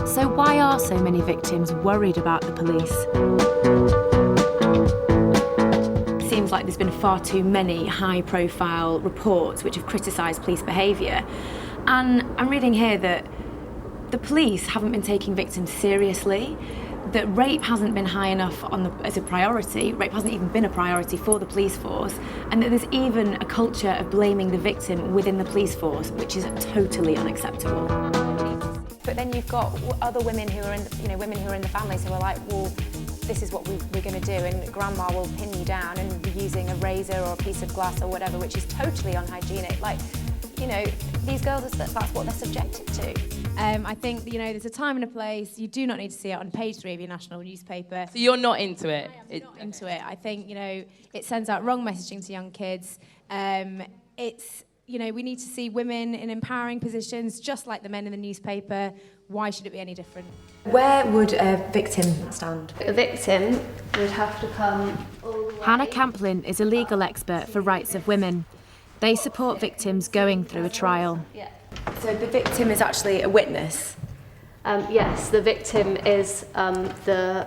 So why are so many victims worried about the police? It seems like there's been far too many high-profile reports which have criticised police behaviour. And I'm reading here that the police haven't been taking victims seriously, that rape hasn't been high enough as a priority, rape hasn't even been a priority for the police force, and that there's even a culture of blaming the victim within the police force, which is totally unacceptable. But then you've got other women who are in, women who are in the families who are like, well, this is what we're going to do, and grandma will pin you down and be using a razor or a piece of glass or whatever, which is totally unhygienic. Like, these girls, that's what they're subjected to. I think, there's a time and a place. You do not need to see it on page 3 of your national newspaper. So you're not into it? I'm not into it. I think, it sends out wrong messaging to young kids. We need to see women in empowering positions, just like the men in the newspaper. Why should it be any different? Where would a victim stand? A victim would have to come all the way. Hannah Camplin is a legal expert for rights of women. They support victims going through a trial. Yeah. So the victim is actually a witness? Yes, the victim is the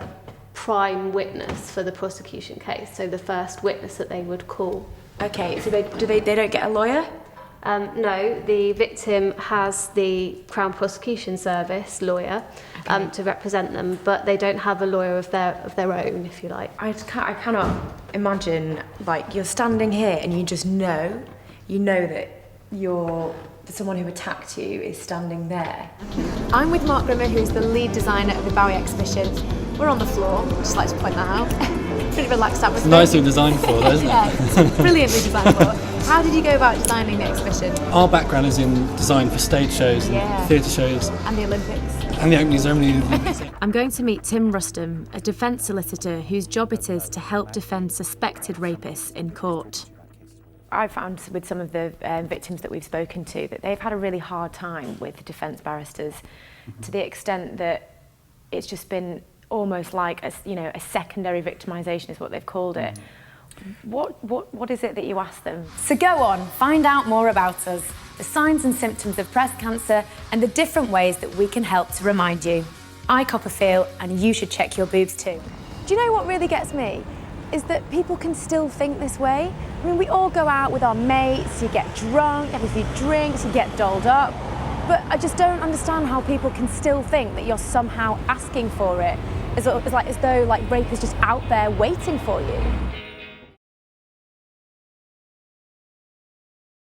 prime witness for the prosecution case, so the first witness that they would call. Okay, so they don't get a lawyer? No, the victim has the Crown Prosecution Service lawyer to represent them, but they don't have a lawyer of their own, if you like. I cannot imagine, you're standing here and you know that someone who attacked you is standing there. I'm with Mark Grimmer, who's the lead designer of the Bowie exhibition. We're on the floor, just like to point that out. Pretty relaxed atmosphere. It's nicely designed for, isn't it? Yeah, it's brilliantly designed for. How did you go about designing the exhibition? Our background is in design for stage shows and theatre shows. And the Olympics. And the opening ceremony. I'm going to meet Tim Rustom, a defence solicitor whose job it is to help defend suspected rapists in court. I've found with some of the victims that we've spoken to that they've had a really hard time with defence barristers, to the extent that it's just been almost like a secondary victimisation is what they've called it. What is it that you ask them? So go on, find out more about us, the signs and symptoms of breast cancer, and the different ways that we can help to remind you. I Coppafeel, and you should check your boobs too. Do you know what really gets me? Is that people can still think this way. I mean, we all go out with our mates, you get drunk, you have a few drinks, you get dolled up. But I just don't understand how people can still think that you're somehow asking for it, as though rape is just out there waiting for you.